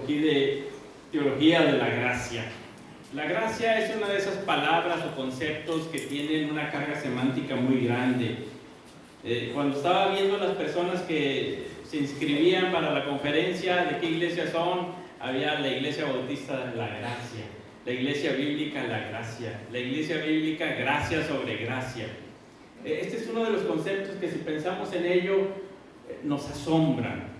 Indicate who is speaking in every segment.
Speaker 1: aquí de teología de la gracia. La gracia es una de esas palabras o conceptos que tienen una carga semántica muy grande. Cuando estaba viendo las personas que se inscribían para la conferencia de qué iglesia son, había la Iglesia Bautista de la Gracia, la Iglesia Bíblica la Gracia, la Iglesia Bíblica Gracia sobre Gracia. Este es uno de los conceptos que, si pensamos en ello, nos asombran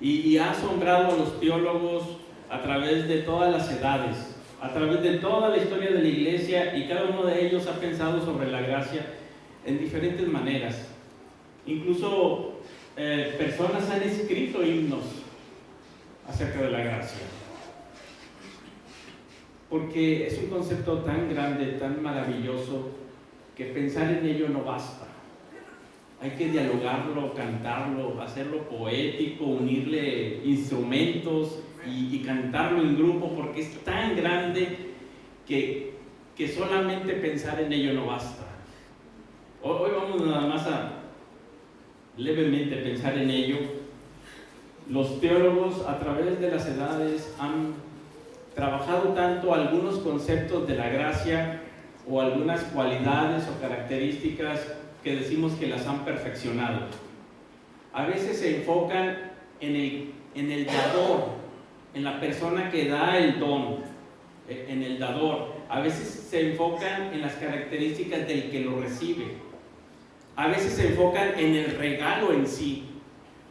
Speaker 1: y ha asombrado a los teólogos a través de todas las edades, a través de toda la historia de la iglesia, y cada uno de ellos ha pensado sobre la gracia en diferentes maneras. Incluso personas han escrito himnos acerca de la gracia, porque es un concepto tan grande, tan maravilloso, que pensar en ello no basta. Hay que dialogarlo, cantarlo, hacerlo poético, unirle instrumentos y cantarlo en grupo, porque es tan grande que solamente pensar en ello no basta. Hoy vamos nada más a levemente pensar en ello. Los teólogos a través de las edades han trabajado tanto algunos conceptos de la gracia o algunas cualidades o características que decimos que las han perfeccionado. A veces se enfocan en el dador, en la persona que da el don, en el dador. A veces se enfocan en las características del que lo recibe. A veces se enfocan en el regalo en sí,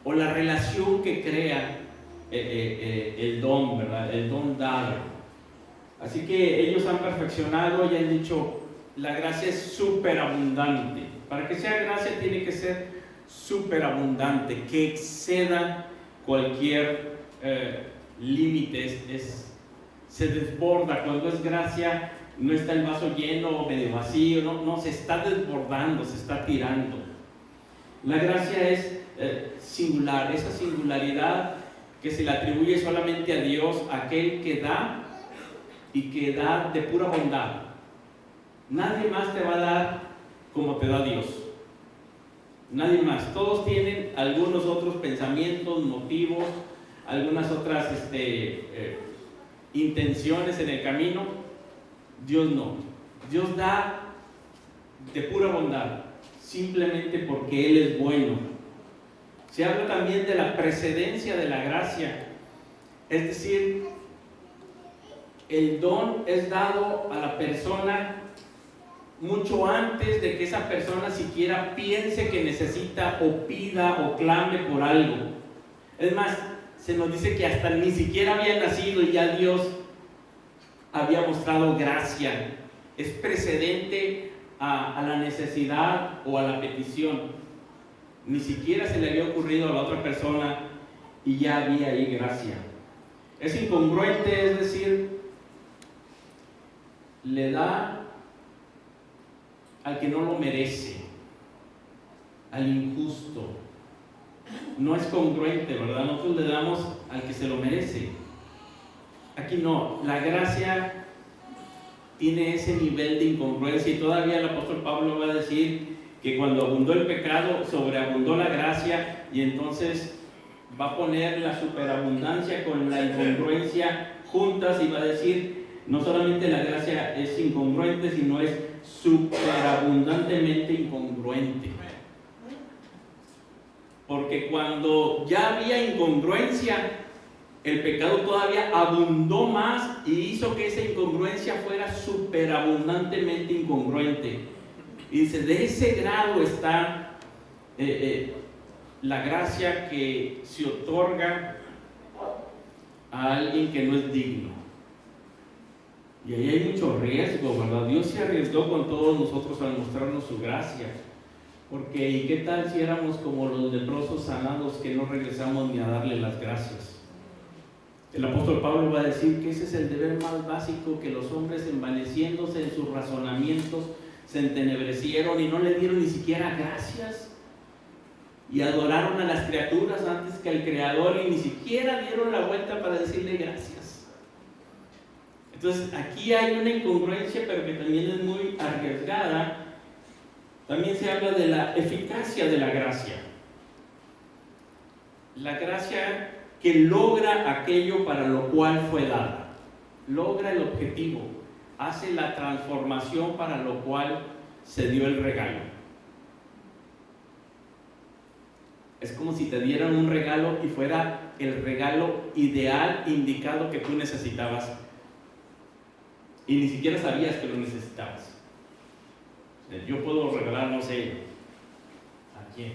Speaker 1: o la relación que crea el don, ¿verdad? El don dado. Así que ellos han perfeccionado y han dicho: la gracia es superabundante. Para que sea gracia tiene que ser superabundante, que exceda cualquier límite, se desborda. Cuando es gracia, no está el vaso lleno o medio vacío, no, se está desbordando, se está tirando. La gracia es singular, esa singularidad que se le atribuye solamente a Dios, aquel que da y que da de pura bondad. Nadie más te va a dar como te da Dios. Nadie más. Todos tienen algunos otros pensamientos, motivos, algunas otras intenciones en el camino. Dios no. Dios da de pura bondad, simplemente porque Él es bueno. Se habla también de la precedencia de la gracia, es decir, el don es dado a la persona mucho antes de que esa persona siquiera piense que necesita o pida o clame por algo. Es más, se nos dice que hasta ni siquiera había nacido y ya Dios había mostrado gracia. Es precedente a la necesidad o a la petición. Ni siquiera se le había ocurrido a la otra persona y ya había ahí gracia. Es incongruente, es decir, le da al que no lo merece, al injusto. No es congruente, ¿verdad? Nosotros le damos al que se lo merece. Aquí no, la gracia tiene ese nivel de incongruencia, y todavía el apóstol Pablo va a decir que cuando abundó el pecado, sobreabundó la gracia, y entonces va a poner la superabundancia con la incongruencia juntas y va a decir: no solamente la gracia es incongruente, sino es superabundantemente incongruente. Porque cuando ya había incongruencia, el pecado todavía abundó más y hizo que esa incongruencia fuera superabundantemente incongruente. Y dice: de ese grado está la gracia que se otorga a alguien que no es digno. Y ahí hay mucho riesgo, ¿verdad? Dios se arriesgó con todos nosotros al mostrarnos su gracia. Porque, ¿y qué tal si éramos como los leprosos sanados que no regresamos ni a darle las gracias? El apóstol Pablo va a decir que ese es el deber más básico, que los hombres, envaneciéndose en sus razonamientos, se entenebrecieron y no le dieron ni siquiera gracias, y adoraron a las criaturas antes que al Creador, y ni siquiera dieron la vuelta para decirle gracias. Entonces aquí hay una incongruencia, pero que también es muy arriesgada. También se habla de la eficacia de la gracia. La gracia que logra aquello para lo cual fue dada. Logra el objetivo, hace la transformación para lo cual se dio el regalo. Es como si te dieran un regalo y fuera el regalo ideal, indicado que tú necesitabas. Y ni siquiera sabías que lo necesitabas. Yo puedo regalar, no sé, ¿a quién?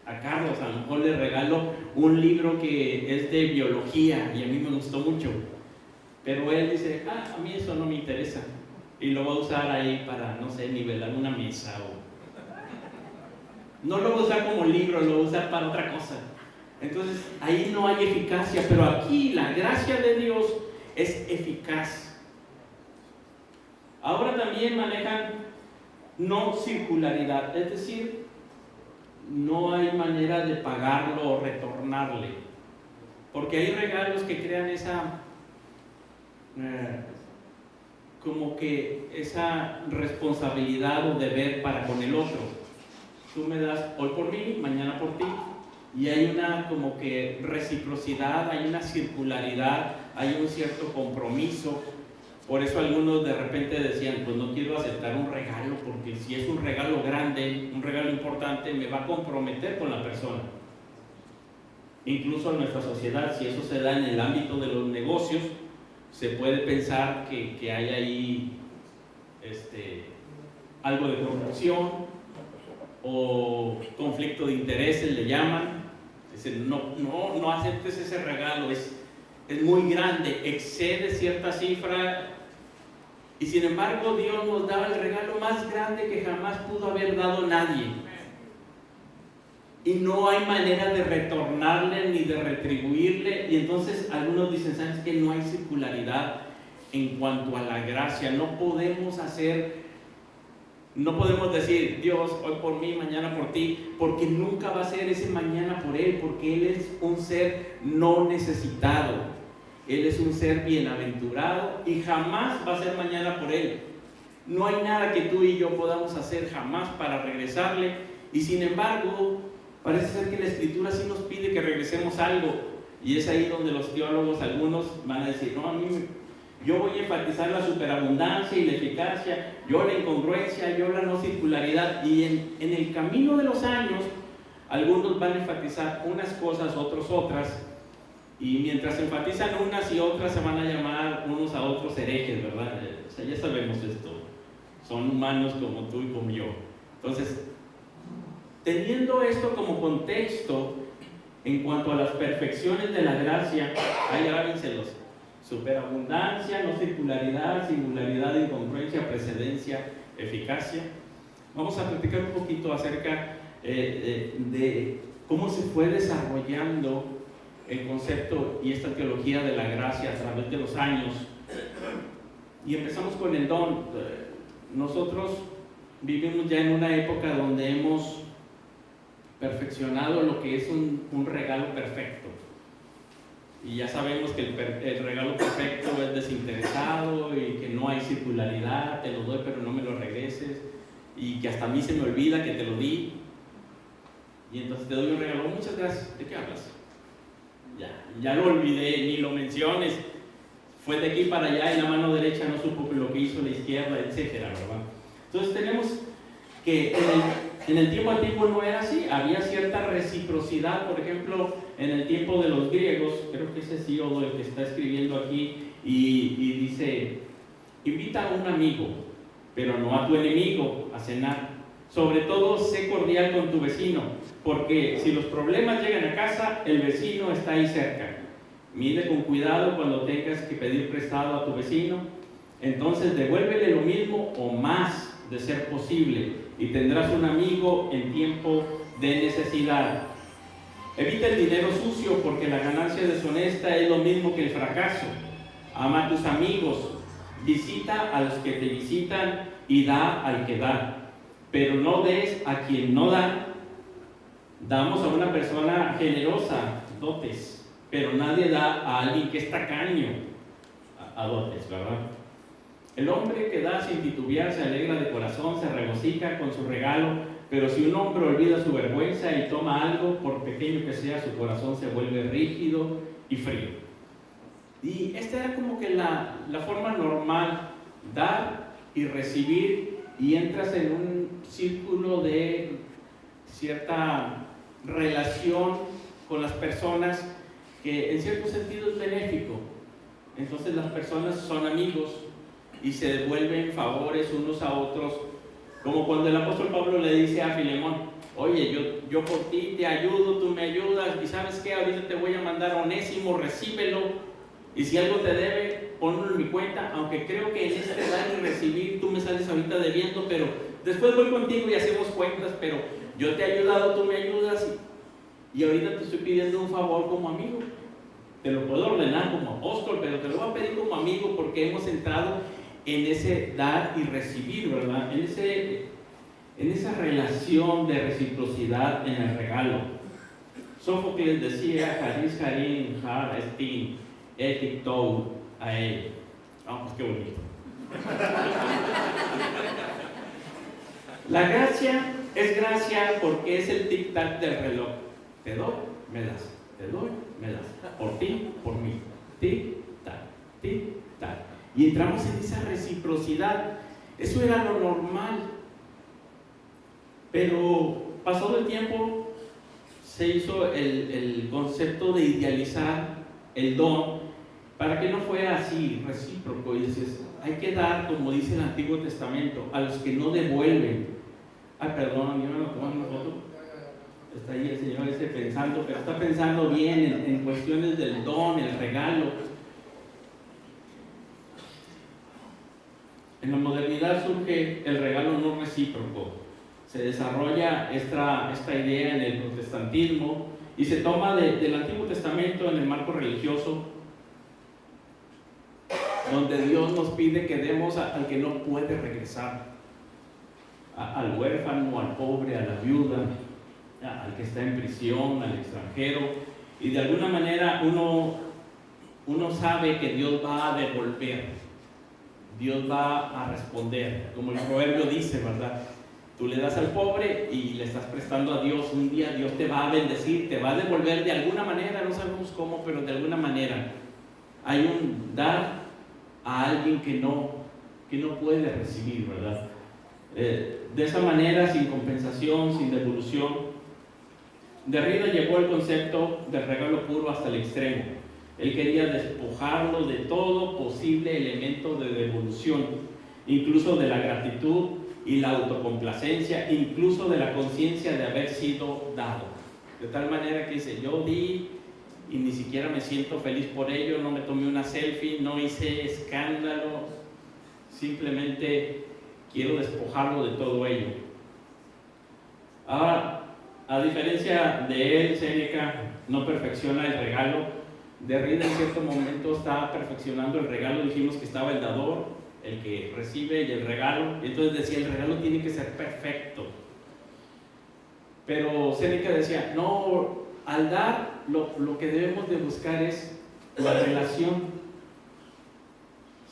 Speaker 1: A Carlos, a lo mejor le regalo un libro que es de biología y a mí me gustó mucho. Pero él dice, a mí eso no me interesa. Y lo va a usar ahí para, no sé, nivelar una mesa o... No lo va a usar como libro, lo va a usar para otra cosa. Entonces, ahí no hay eficacia, pero aquí la gracia de Dios es eficaz. Ahora también manejan no circularidad, es decir, no hay manera de pagarlo o retornarle. Porque hay regalos que crean esa... como que esa responsabilidad o deber para con el otro. Tú me das hoy por mí, mañana por ti, y hay una como que reciprocidad, hay una circularidad, hay un cierto compromiso. Por eso algunos de repente decían, pues no quiero aceptar un regalo, porque si es un regalo grande, un regalo importante, me va a comprometer con la persona. Incluso en nuestra sociedad, si eso se da en el ámbito de los negocios, se puede pensar que hay ahí algo de corrupción o conflicto de intereses, le llaman. Dicen, no aceptes ese regalo, es muy grande, excede cierta cifra, y sin embargo Dios nos daba el regalo más grande que jamás pudo haber dado nadie. Y no hay manera de retornarle ni de retribuirle. Y entonces algunos dicen, ¿sabes qué? No hay circularidad en cuanto a la gracia. No podemos decir, Dios, hoy por mí, mañana por ti, porque nunca va a ser ese mañana por Él, porque Él es un ser no necesitado. Él es un ser bienaventurado y jamás va a ser mañana por Él. No hay nada que tú y yo podamos hacer jamás para regresarle. Y sin embargo, parece ser que la Escritura sí nos pide que regresemos algo, y es ahí donde los teólogos, algunos van a decir, no, yo voy a enfatizar la superabundancia y la eficacia, yo la incongruencia, yo la no circularidad, y en el camino de los años, algunos van a enfatizar unas cosas, otros otras, y mientras enfatizan unas y otras se van a llamar unos a otros herejes, ¿verdad? O sea, ya sabemos esto, son humanos como tú y como yo. Entonces, teniendo esto como contexto, en cuanto a las perfecciones de la gracia, ahí grábenselos: superabundancia, no circularidad, singularidad, incongruencia, precedencia, eficacia. Vamos a platicar un poquito acerca de cómo se fue desarrollando el concepto y esta teología de la gracia a través de los años. Y empezamos con el don. Nosotros vivimos ya en una época donde hemos perfeccionado lo que es un regalo perfecto, y ya sabemos que el regalo perfecto es desinteresado y que no hay circularidad, te lo doy pero no me lo regreses, y que hasta a mí se me olvida que te lo di, y entonces te doy un regalo, muchas gracias, ¿de qué hablas? Ya lo olvidé, ni lo menciones, fue de aquí para allá y la mano derecha no supo lo que hizo la izquierda, etcétera, ¿verdad? Entonces tenemos que en el tiempo antiguo no era así, había cierta reciprocidad. Por ejemplo, en el tiempo de los griegos, creo que ese Hesíodo el que está escribiendo aquí, y dice, invita a un amigo, pero no a tu enemigo a cenar. Sobre todo, sé cordial con tu vecino, porque si los problemas llegan a casa, el vecino está ahí cerca. Mide con cuidado cuando tengas que pedir prestado a tu vecino, entonces devuélvele lo mismo o más de ser posible, y tendrás un amigo en tiempo de necesidad. Evita el dinero sucio, porque la ganancia deshonesta es lo mismo que el fracaso. Ama a tus amigos, visita a los que te visitan y da al que da, pero no des a quien no da. Damos a una persona generosa dotes, pero nadie da a alguien que es tacaño a dotes, ¿verdad? El hombre que da sin titubear se alegra de corazón, se regocija con su regalo, pero si un hombre olvida su vergüenza y toma algo, por pequeño que sea, su corazón se vuelve rígido y frío. Y esta era como que la forma normal, dar y recibir, y entras en un círculo de cierta relación con las personas que en cierto sentido es benéfico. Entonces las personas son amigos y se devuelven favores unos a otros, como cuando el apóstol Pablo le dice a Filemón: oye, yo por ti te ayudo, tú me ayudas, y ¿sabes qué? Ahorita te voy a mandar a Onésimo, recíbelo, y si algo te debe, ponlo en mi cuenta, aunque creo que en este dar y recibir tú me sales ahorita debiendo, pero después voy contigo y hacemos cuentas, pero yo te he ayudado, tú me ayudas, y ahorita te estoy pidiendo un favor como amigo. Te lo puedo ordenar como apóstol, pero te lo voy a pedir como amigo, porque hemos entrado en ese dar y recibir, ¿verdad? En esa relación de reciprocidad en el regalo. Sófocles decía: Haris Harim Har Estin Etic Tou a él. Vamos, qué bonito. La gracia es gracia porque es el tic-tac del reloj. Te doy, me das. Te doy, me das. Por ti, por mí. Tic-tac, tic-tac. Y entramos en esa reciprocidad. Eso era lo normal. Pero pasado el tiempo se hizo el concepto de idealizar el don para que no fuera así, recíproco. Y dices, hay que dar, como dice el Antiguo Testamento, a los que no devuelven. Ay, perdón, yo me lo tomo en una foto. Está ahí el Señor pensando, pero está pensando bien en cuestiones del don, el regalo. En la modernidad surge el regalo no recíproco. Se desarrolla esta idea en el protestantismo y se toma del Antiguo Testamento en el marco religioso, donde Dios nos pide que demos al que no puede regresar, al huérfano, al pobre, a la viuda, al que está en prisión, al extranjero, y de alguna manera uno sabe que Dios va a devolver, Dios va a responder, como el proverbio dice, ¿verdad? Tú le das al pobre y le estás prestando a Dios. Un día Dios te va a bendecir, te va a devolver de alguna manera, no sabemos cómo, pero de alguna manera. Hay un dar a alguien que no puede recibir, ¿verdad? De esa manera, sin compensación, sin devolución. Derrida llevó el concepto del regalo puro hasta el extremo. Él quería despojarlo de todo posible elemento de devolución, incluso de la gratitud y la autocomplacencia, incluso de la conciencia de haber sido dado. De tal manera que dice, yo di y ni siquiera me siento feliz por ello, no me tomé una selfie, no hice escándalo, simplemente quiero despojarlo de todo ello. Ahora, a diferencia de él, Séneca no perfecciona el regalo. Derrida en cierto momento está perfeccionando el regalo. Dijimos que estaba el dador, el que recibe, y el regalo. Entonces decía, el regalo tiene que ser perfecto. Pero Séneca decía, no, al dar lo que debemos de buscar es la relación,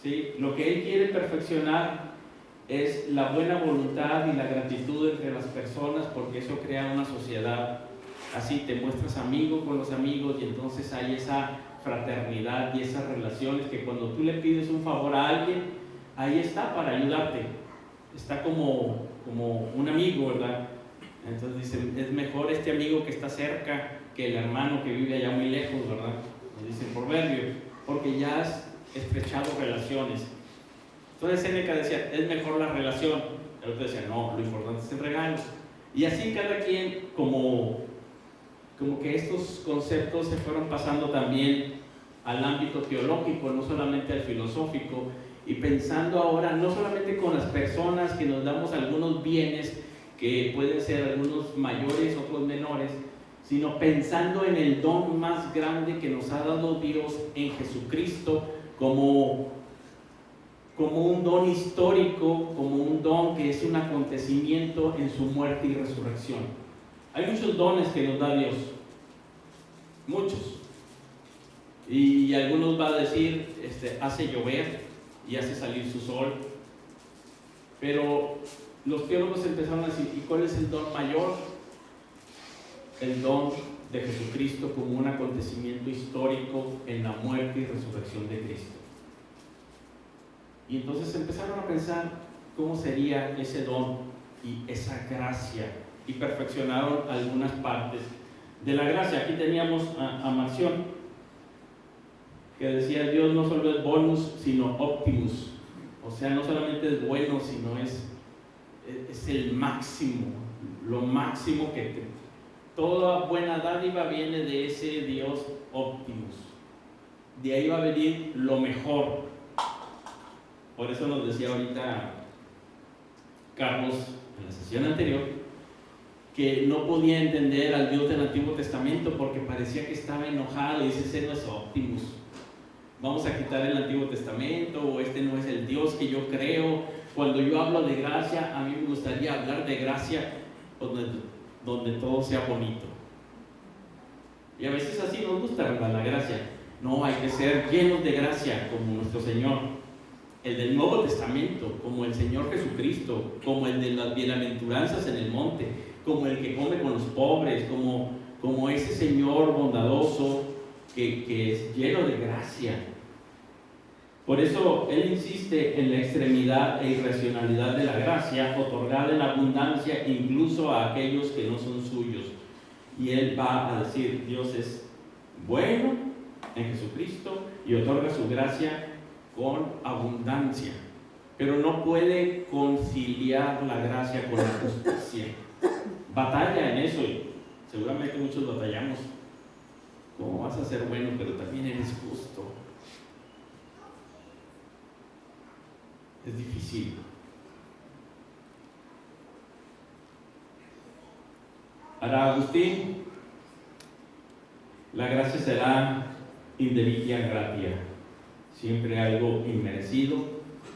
Speaker 1: ¿sí? Lo que él quiere perfeccionar es la buena voluntad y la gratitud entre las personas, porque eso crea una sociedad. Así te muestras amigo con los amigos y entonces hay esa fraternidad y esas relaciones que cuando tú le pides un favor a alguien, ahí está para ayudarte, está como un amigo, ¿verdad? Entonces dicen, es mejor este amigo que está cerca que el hermano que vive allá muy lejos, ¿verdad? Dice el proverbio, porque ya has estrechado relaciones. Entonces Séneca decía, es mejor la relación. El otro decía, no, lo importante es el regalo. Y así cada quien, como que estos conceptos se fueron pasando también al ámbito teológico, no solamente al filosófico, y pensando ahora no solamente con las personas que nos damos algunos bienes, que pueden ser algunos mayores, otros menores, sino pensando en el don más grande que nos ha dado Dios en Jesucristo, como un don histórico, como un don que es un acontecimiento en su muerte y resurrección. Hay muchos dones que nos da Dios, muchos, y algunos va a decir, hace llover y hace salir su sol, pero los teólogos empezaron a decir, ¿y cuál es el don mayor? El don de Jesucristo como un acontecimiento histórico en la muerte y resurrección de Cristo. Y entonces empezaron a pensar cómo sería ese don y esa gracia, y perfeccionaron algunas partes de la gracia. Aquí teníamos a Marción, que decía: Dios no solo es bonus, sino optimus. O sea, no solamente es bueno, sino es el máximo, lo máximo toda buena dádiva viene de ese Dios Optimus. De ahí va a venir lo mejor. Por eso nos decía ahorita Carlos en la sesión anterior que no podía entender al Dios del Antiguo Testamento porque parecía que estaba enojado y dice: ese no es Optimus. Vamos a quitar el Antiguo Testamento, o este no es el Dios que yo creo. Cuando yo hablo de gracia, a mí me gustaría hablar de gracia donde todo sea bonito. Y a veces así nos gusta, ¿verdad? La gracia. No, hay que ser llenos de gracia como nuestro Señor, el del Nuevo Testamento, como el Señor Jesucristo, como el de las bienaventuranzas en el monte, como el que come con los pobres, como ese Señor bondadoso que es lleno de gracia. Por eso Él insiste en la extremidad e irracionalidad de la gracia, otorgada en abundancia incluso a aquellos que no son suyos. Y Él va a decir: Dios es bueno en Jesucristo y otorga su gracia con abundancia, pero no puede conciliar la gracia con la justicia. Batalla en eso, y seguramente muchos batallamos. ¿Cómo vas a ser bueno pero también eres justo? Es difícil. Para Agustín, la gracia será indelicia gratia, siempre algo inmerecido,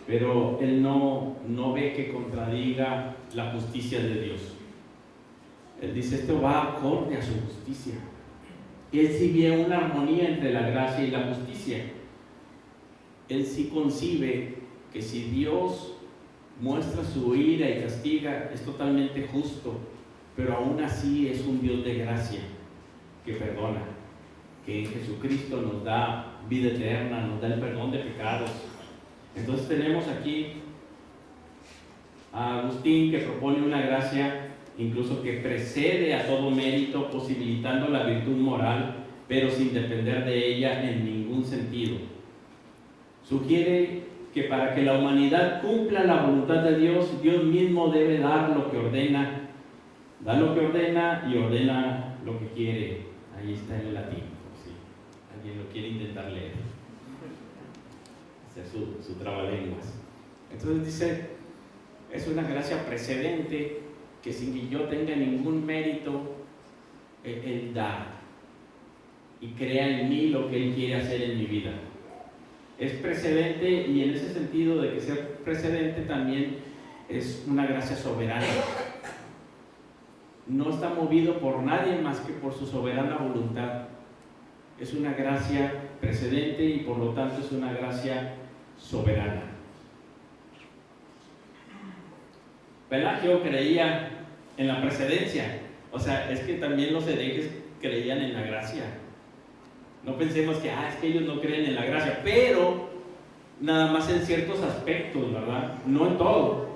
Speaker 1: pero él no ve que contradiga la justicia de Dios. Él dice: esto va acorde a su justicia. Él sí ve una armonía entre la gracia y la justicia. Él sí concibe que si Dios muestra su ira y castiga, es totalmente justo, pero aún así es un Dios de gracia que perdona, que en Jesucristo nos da vida eterna, nos da el perdón de pecados. Entonces tenemos aquí a Agustín, que propone una gracia incluso que precede a todo mérito, posibilitando la virtud moral, pero sin depender de ella en ningún sentido. Sugiere que para que la humanidad cumpla la voluntad de Dios, Dios mismo debe dar lo que ordena, da lo que ordena y ordena lo que quiere. Ahí está en el latín, por si alguien lo quiere intentar leer, hacer su trabalenguas. Entonces dice: es una gracia precedente que sin que yo tenga ningún mérito, Él da y crea en mí lo que Él quiere hacer en mi vida. Es precedente, y en ese sentido de que ser precedente también es una gracia soberana. No está movido por nadie más que por su soberana voluntad. Es una gracia precedente y por lo tanto es una gracia soberana. Pelagio creía en la precedencia. O sea, es que también los herejes creían en la gracia. No pensemos que es que ellos no creen en la gracia, pero nada más en ciertos aspectos, ¿verdad? No en todo.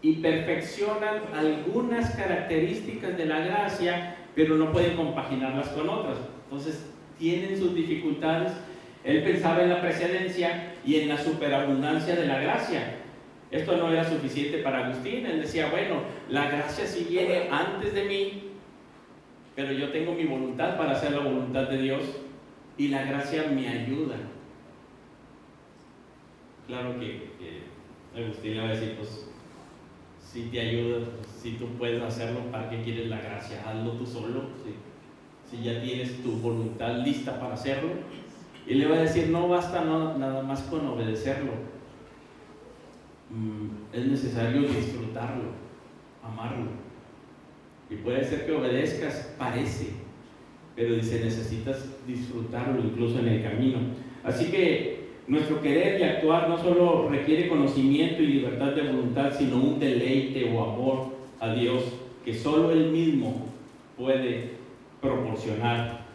Speaker 1: Y perfeccionan algunas características de la gracia, pero no pueden compaginarlas con otras. Entonces tienen sus dificultades. Él pensaba en la precedencia y en la superabundancia de la gracia. Esto no era suficiente para Agustín. Él decía: bueno, la gracia sí viene antes de mí, pero yo tengo mi voluntad para hacer la voluntad de Dios, y la gracia me ayuda. Claro que Agustín le va a decir: pues si te ayuda, pues, si tú puedes hacerlo, ¿para qué quieres la gracia? Hazlo tú solo, si ya tienes tu voluntad lista para hacerlo. Y le va a decir: no basta nada más con obedecerlo, es necesario disfrutarlo, amarlo. Y puede ser que obedezcas, parece, pero dice: necesitas disfrutarlo incluso en el camino. Así que nuestro querer y actuar no solo requiere conocimiento y libertad de voluntad, sino un deleite o amor a Dios que solo Él mismo puede proporcionar.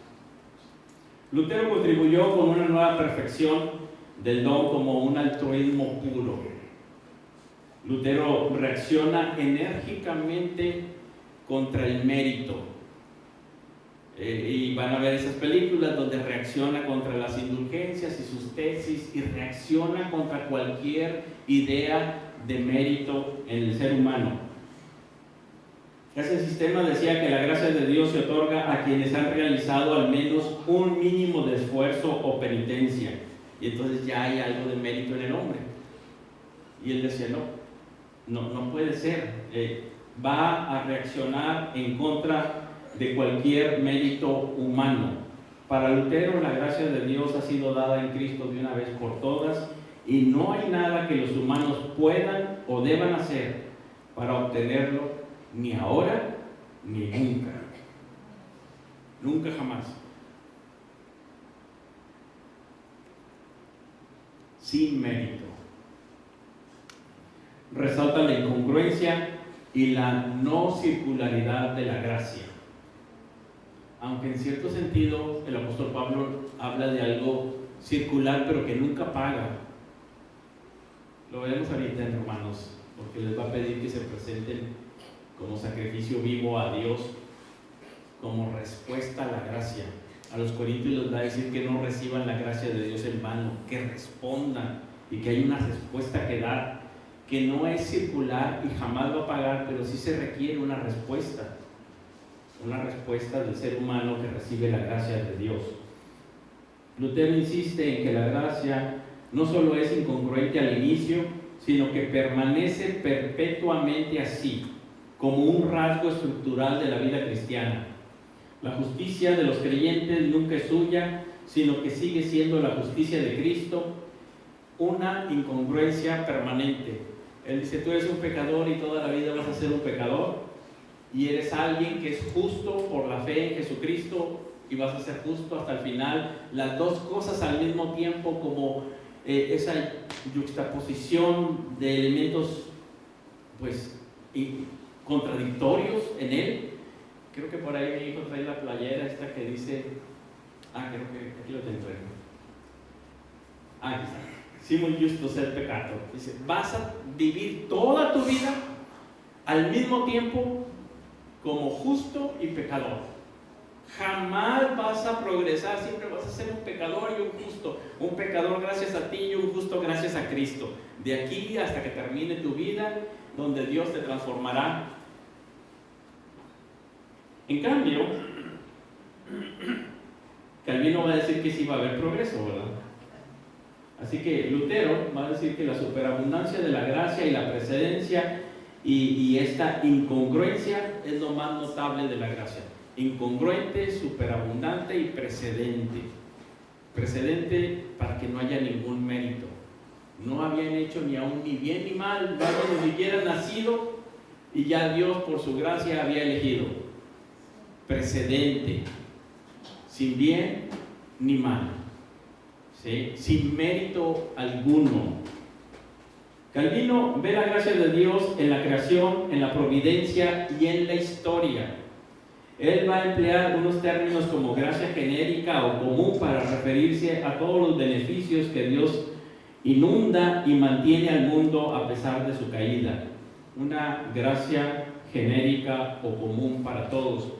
Speaker 1: Lutero contribuyó con una nueva perfección del don como un altruismo puro. Lutero reacciona enérgicamente contra el mérito. Y van a ver esas películas donde reacciona contra las indulgencias y sus tesis, y reacciona contra cualquier idea de mérito en el ser humano. Ese sistema decía que la gracia de Dios se otorga a quienes han realizado al menos un mínimo de esfuerzo o penitencia, y entonces ya hay algo de mérito en el hombre. Y él decía, no puede ser. Va a reaccionar en contra de cualquier mérito humano. Para Lutero, la gracia de Dios ha sido dada en Cristo de una vez por todas, y no hay nada que los humanos puedan o deban hacer para obtenerlo, ni ahora ni nunca. Nunca jamás. Sin mérito. Resalta la incongruencia y la no circularidad de la gracia. Aunque en cierto sentido el apóstol Pablo habla de algo circular, pero que nunca paga. Lo veremos ahorita en Romanos, porque les va a pedir que se presenten como sacrificio vivo a Dios, como respuesta a la gracia. A los corintios les va a decir que no reciban la gracia de Dios en vano, que respondan, y que hay una respuesta que dar, que no es circular y jamás va a pagar, pero sí se requiere una respuesta del ser humano que recibe la gracia de Dios. Lutero insiste en que la gracia no solo es incongruente al inicio, sino que permanece perpetuamente así, como un rasgo estructural de la vida cristiana. La justicia de los creyentes nunca es suya, sino que sigue siendo la justicia de Cristo, una incongruencia permanente. Él dice, tú eres un pecador y toda la vida vas a ser un pecador, y eres alguien que es justo por la fe en Jesucristo y vas a ser justo hasta el final. Las dos cosas al mismo tiempo, como esa yuxtaposición de elementos pues contradictorios en él. Creo que por ahí mi hijo trae la playera esta que dice, creo que aquí lo tengo. Aquí está. Simul justus et peccator. Dice, vas a vivir toda tu vida al mismo tiempo como justo y pecador. Jamás vas a progresar, siempre vas a ser un pecador y un justo. Un pecador gracias a ti y un justo gracias a Cristo. De aquí hasta que termine tu vida, donde Dios te transformará. En cambio, Calvino va a decir que sí va a haber progreso, ¿verdad? Así que Lutero va a decir que la superabundancia de la gracia y la precedencia y esta incongruencia es lo más notable de la gracia. Incongruente, superabundante y precedente. Precedente para que no haya ningún mérito. No habían hecho ni aún ni bien ni mal, no habían ni siquiera nacido, y ya Dios por su gracia había elegido. Precedente, sin bien ni mal, ¿sí? Sin mérito alguno. Calvino ve la gracia de Dios en la creación, en la providencia y en la historia. Él va a emplear unos términos como gracia genérica o común para referirse a todos los beneficios que Dios inunda y mantiene al mundo a pesar de su caída. Una gracia genérica o común para todos,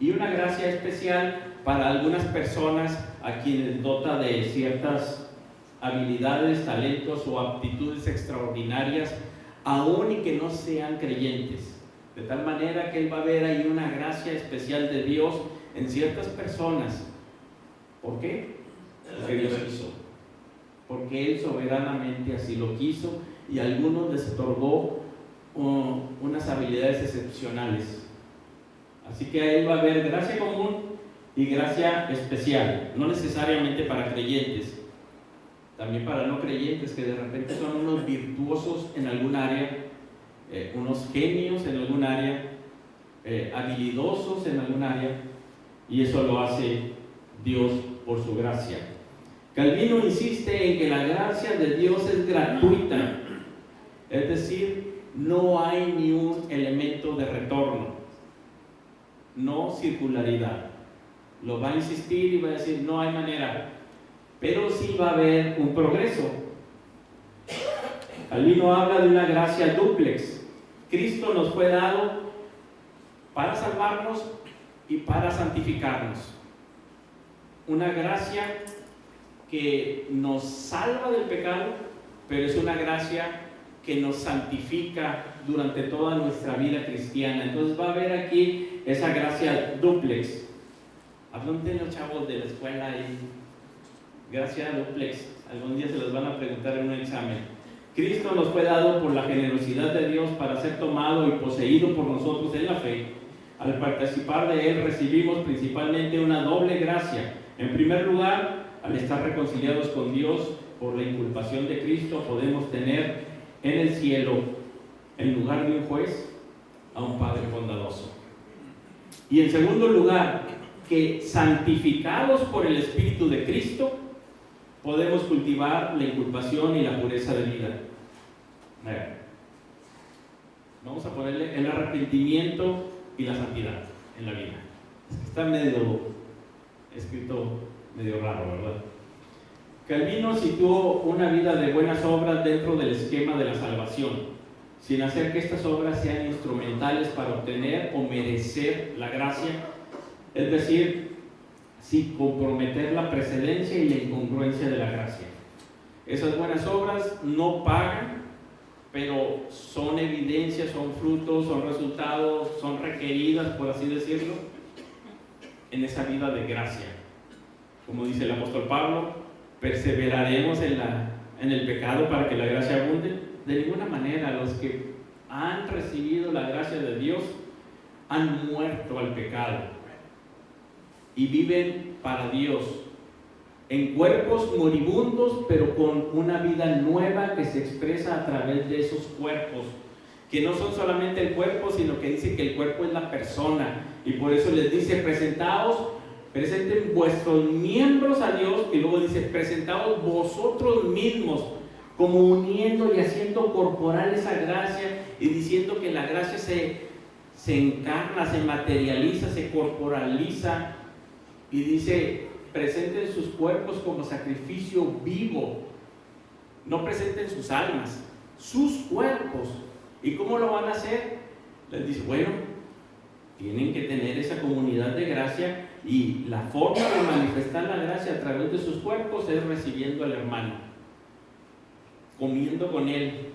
Speaker 1: y una gracia especial para algunas personas a quienes dota de ciertas habilidades, talentos o aptitudes extraordinarias, aun y que no sean creyentes. De tal manera que él va a ver ahí una gracia especial de Dios en ciertas personas. ¿Por qué? Porque Dios quiso. Porque Él soberanamente así lo quiso, y a algunos les otorgó unas habilidades excepcionales. Así que Él va a ver gracia común y gracia especial, no necesariamente para creyentes, también para no creyentes que de repente son unos virtuosos en algún área, unos genios en algún área, habilidosos en algún área, y eso lo hace Dios por su gracia. Calvino insiste en que la gracia de Dios es gratuita, es decir, no hay ni un elemento de retorno. no circularidad. Lo va a insistir y va a decir, no hay manera, pero sí va a haber un progreso. Calvino habla de una gracia dúplex. Cristo nos fue dado para salvarnos y para santificarnos. Una gracia que nos salva del pecado, pero es una gracia que nos santifica durante toda nuestra vida cristiana. Entonces va a haber aquí esa gracia dúplex. Apúntenlo, los chavos de la escuela y gracia dúplex. Algún día se los van a preguntar en un examen. Cristo nos fue dado por la generosidad de Dios para ser tomado y poseído por nosotros en la fe. Al participar de Él recibimos principalmente una doble gracia. En primer lugar, al estar reconciliados con Dios por la inculpación de Cristo, podemos tener en el cielo, en lugar de un juez, a un Padre bondadoso. Y en segundo lugar, que santificados por el Espíritu de Cristo, podemos cultivar la inculpación y la pureza de vida. Vamos a ponerle el arrepentimiento y la santidad en la vida. Está medio escrito, medio raro, ¿verdad? Calvino situó una vida de buenas obras dentro del esquema de la salvación, sin hacer que estas obras sean instrumentales para obtener o merecer la gracia, es decir, sin comprometer la precedencia y la incongruencia de la gracia. Esas buenas obras no pagan, pero son evidencias, son frutos, son resultados, son requeridas, por así decirlo, en esa vida de gracia. Como dice el apóstol Pablo, perseveraremos en el pecado para que la gracia abunde. De ninguna manera. Los que han recibido la gracia de Dios han muerto al pecado y viven para Dios en cuerpos moribundos, pero con una vida nueva que se expresa a través de esos cuerpos, que no son solamente el cuerpo, sino que dice que el cuerpo es la persona. Y por eso les dice, presenten vuestros miembros a Dios, y luego dice, presentaos vosotros mismos, como uniendo y haciendo corporal esa gracia, y diciendo que la gracia se encarna, se materializa, se corporaliza, y dice, presenten sus cuerpos como sacrificio vivo. No presenten sus almas, sus cuerpos. ¿Y cómo lo van a hacer? Les dice, bueno, tienen que tener esa comunidad de gracia, y la forma de manifestar la gracia a través de sus cuerpos es recibiendo al hermano, comiendo con él,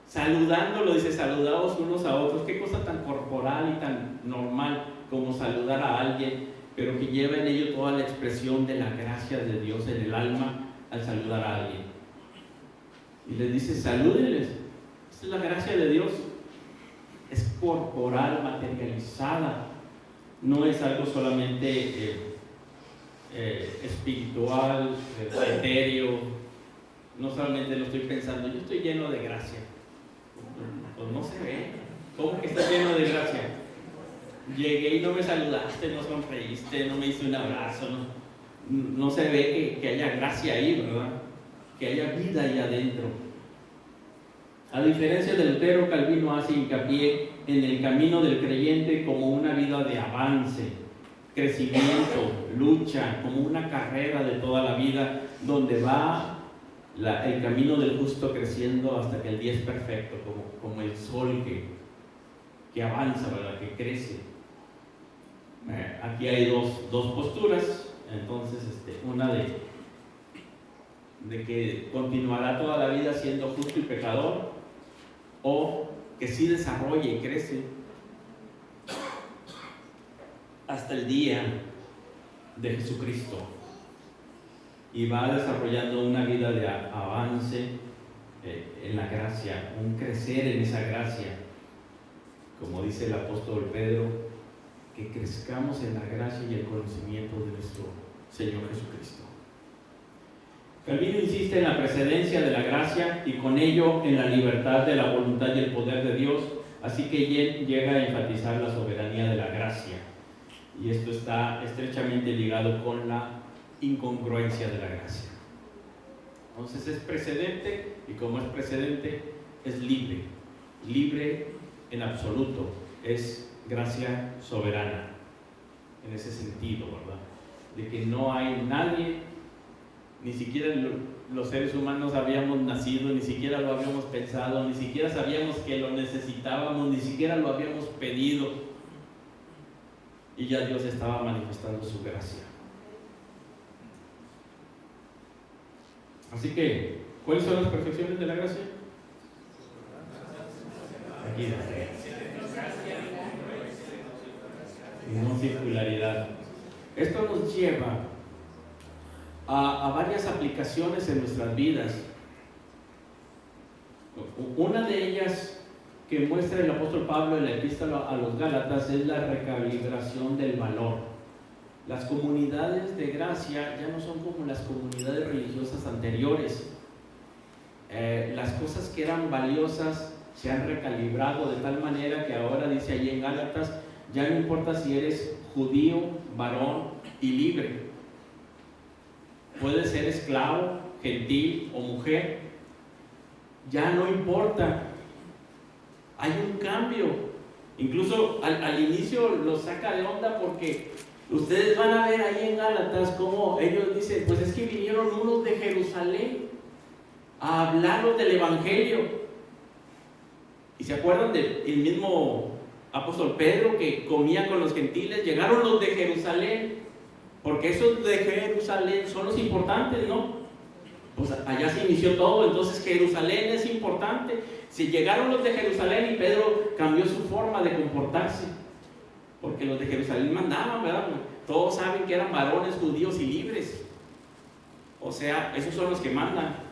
Speaker 1: saludándolo. Dice, saludaos unos a otros. Qué cosa tan corporal y tan normal como saludar a alguien, pero que lleva en ello toda la expresión de la gracia de Dios en el alma al saludar a alguien. Y les dice, salúdenles. Esta es la gracia de Dios. Es corporal, materializada. No es algo solamente espiritual, etéreo. No solamente lo estoy pensando, yo estoy lleno de gracia. Pues no se ve. ¿Cómo que está lleno de gracia? Llegué y no me saludaste, no sonreíste, no me hice un abrazo, no se ve que haya gracia ahí, ¿verdad? Que haya vida ahí adentro. A diferencia de Lutero, Calvino hace hincapié en el camino del creyente como una vida de avance, crecimiento, lucha, como una carrera de toda la vida, donde va el camino del justo creciendo hasta que el día es perfecto, como el sol que avanza, ¿verdad? Que crece. Aquí hay dos posturas. Entonces, una de que continuará toda la vida siendo justo y pecador, o que sí desarrolle y crece hasta el día de Jesucristo y va desarrollando una vida de avance en la gracia, un crecer en esa gracia, como dice el apóstol Pedro, que crezcamos en la gracia y el conocimiento de nuestro Señor Jesucristo. Calvino insiste en la precedencia de la gracia y con ello en la libertad de la voluntad y el poder de Dios, así que llega a enfatizar la soberanía de la gracia. Y esto está estrechamente ligado con la incongruencia de la gracia. Entonces es precedente, y como es precedente, es libre en absoluto, es gracia soberana, en ese sentido, ¿verdad? De que no hay nadie, ni siquiera los seres humanos habíamos nacido, ni siquiera lo habíamos pensado, ni siquiera sabíamos que lo necesitábamos, ni siquiera lo habíamos pedido, y ya Dios estaba manifestando su gracia. Así que, ¿cuáles son las perfecciones de la gracia? Aquí no circularidad. Esto nos lleva a varias aplicaciones en nuestras vidas. Una de ellas que muestra el apóstol Pablo en la epístola a los Gálatas es la recalibración del valor. Las comunidades de gracia ya no son como las comunidades religiosas anteriores. Las cosas que eran valiosas se han recalibrado de tal manera que ahora dice allí en Gálatas, ya no importa si eres judío, varón y libre. Puedes ser esclavo, gentil o mujer. Ya no importa. Hay un cambio. Incluso al inicio lo saca de onda porque ustedes van a ver ahí en Gálatas cómo ellos dicen, pues es que vinieron unos de Jerusalén a hablarnos del Evangelio. ¿Y se acuerdan del mismo apóstol Pedro que comía con los gentiles? Llegaron los de Jerusalén, porque esos de Jerusalén son los importantes, ¿no? Pues allá se inició todo, entonces Jerusalén es importante. Si llegaron los de Jerusalén y Pedro cambió su forma de comportarse, porque los de Jerusalén mandaban, ¿verdad? Todos saben que eran varones judíos y libres. O sea, esos son los que mandan.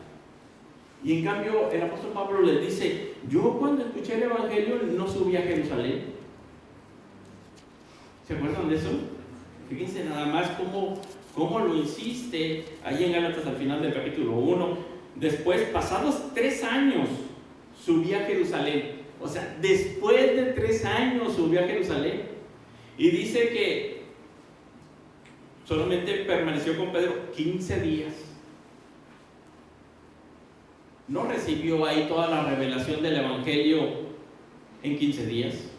Speaker 1: Y en cambio el apóstol Pablo les dice, yo cuando escuché el Evangelio no subí a Jerusalén. ¿Se acuerdan de eso? Fíjense nada más cómo lo insiste ahí en Gálatas al final del capítulo 1. Después, pasados 3 años, subí a Jerusalén. O sea, después de 3 años subí a Jerusalén. Y dice que solamente permaneció con Pedro 15 días. No recibió ahí toda la revelación del Evangelio en 15 días.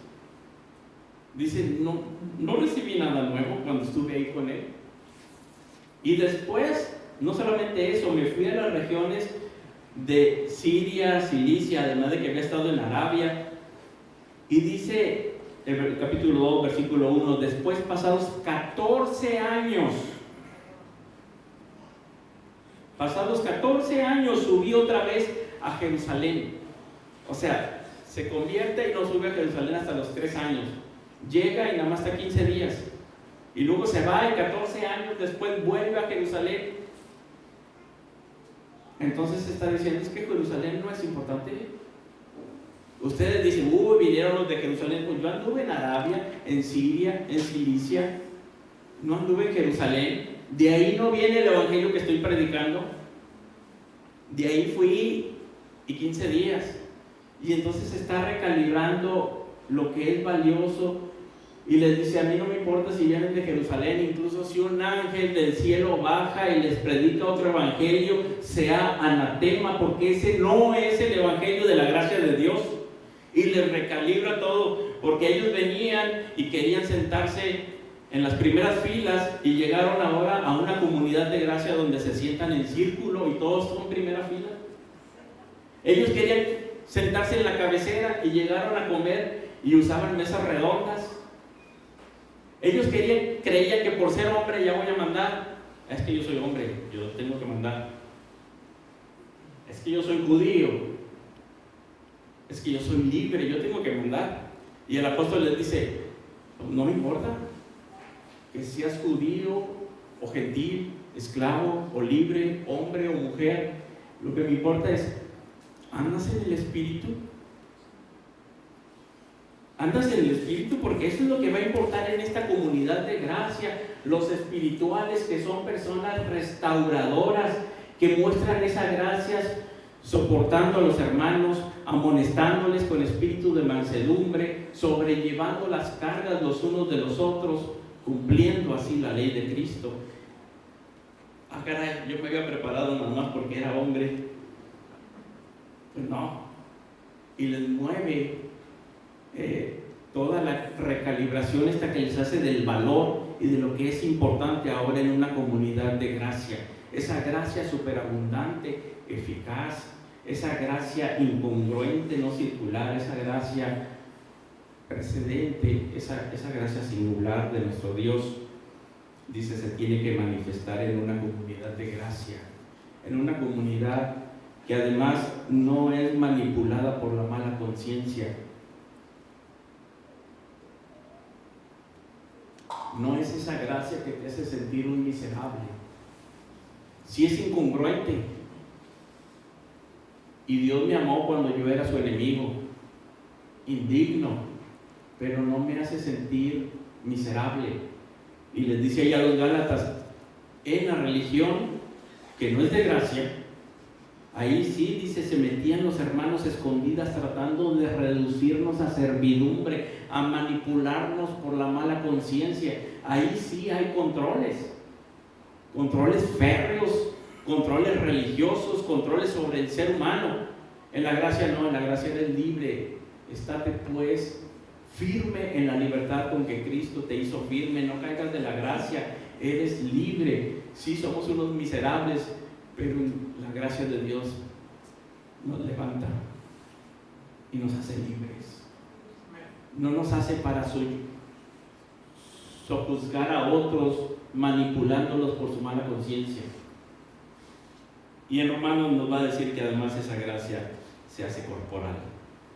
Speaker 1: Dice, no recibí nada nuevo cuando estuve ahí con él. Y después, no solamente eso, me fui a las regiones de Siria, Cilicia, además de que había estado en Arabia. Y dice el capítulo 2, versículo 1, después pasados 14 años, subí otra vez a Jerusalén. O sea, se convierte y no sube a Jerusalén hasta los 3 años. Llega y nada más está 15 días. Y luego se va y 14 años después vuelve a Jerusalén. Entonces está diciendo, es que Jerusalén no es importante. Ustedes dicen, vinieron los de Jerusalén. Pues yo anduve en Arabia, en Siria, en Cilicia. No anduve en Jerusalén. De ahí no viene el evangelio que estoy predicando. De ahí fui y 15 días. Y entonces está recalibrando lo que es valioso. Y les dice, a mí no me importa si vienen de Jerusalén, incluso si un ángel del cielo baja y les predica otro evangelio, sea anatema, porque ese no es el evangelio de la gracia de Dios. Y les recalibra todo, porque ellos venían y querían sentarse en las primeras filas y llegaron ahora a una comunidad de gracia donde se sientan en círculo y todos son primera fila. Ellos querían sentarse en la cabecera y llegaron a comer y usaban mesas redondas. Ellos creían que por ser hombre ya voy a mandar. Es que yo soy hombre, yo tengo que mandar. Es que yo soy judío, es que yo soy libre, yo tengo que mandar. Y el apóstol les dice, no me importa que seas judío o gentil, esclavo o libre, hombre o mujer. Lo que me importa es, ¿andas en el Espíritu? Andas en el Espíritu, porque eso es lo que va a importar en esta comunidad de gracia. Los espirituales, que son personas restauradoras, que muestran esas gracias soportando a los hermanos, amonestándoles con espíritu de mansedumbre, sobrellevando las cargas los unos de los otros, cumpliendo así la ley de Cristo. Ah, caray, yo me había preparado nada más porque era hombre. Pues no. Y les mueve toda la recalibración esta que les hace del valor y de lo que es importante ahora en una comunidad de gracia. Esa gracia superabundante, eficaz, esa gracia incongruente, no circular, esa gracia precedente, esa gracia singular de nuestro Dios, dice, se tiene que manifestar en una comunidad de gracia, en una comunidad que además no es manipulada por la mala conciencia. No es esa gracia que te hace sentir un miserable. Si es incongruente. Y Dios me amó cuando yo era su enemigo, indigno, pero no me hace sentir miserable. Y les dice ahí a los Gálatas, en la religión que no es de gracia, ahí sí, dice, se metían los hermanos escondidas tratando de reducirnos a servidumbre, a manipularnos por la mala conciencia. Ahí sí hay controles férreos, controles religiosos, controles sobre el ser humano. En la gracia no, en la gracia eres libre. Estate pues firme en la libertad con que Cristo te hizo firme, no caigas de la gracia, eres libre. Sí, somos unos miserables, pero la gracia de Dios nos levanta y nos hace libres. No nos hace para sojuzgar a otros, manipulándolos por su mala conciencia. Y en Romanos nos va a decir que además esa gracia se hace corporal,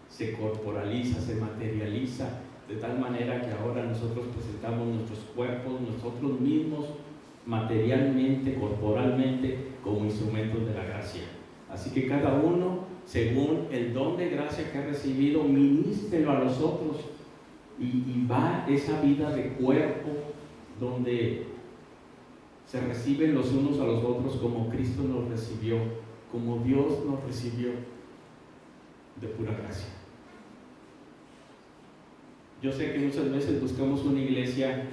Speaker 1: se corporaliza, se materializa, de tal manera que ahora nosotros presentamos nuestros cuerpos, nosotros mismos, materialmente, corporalmente, como instrumentos de la gracia. Así que cada uno, según el don de gracia que ha recibido, ministrelo a los otros, y va esa vida de cuerpo donde se reciben los unos a los otros como Cristo nos recibió, como Dios nos recibió, de pura gracia. Yo sé que muchas veces buscamos una iglesia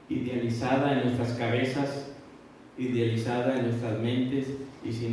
Speaker 1: idealizada en nuestras cabezas, idealizada en nuestras mentes, y si no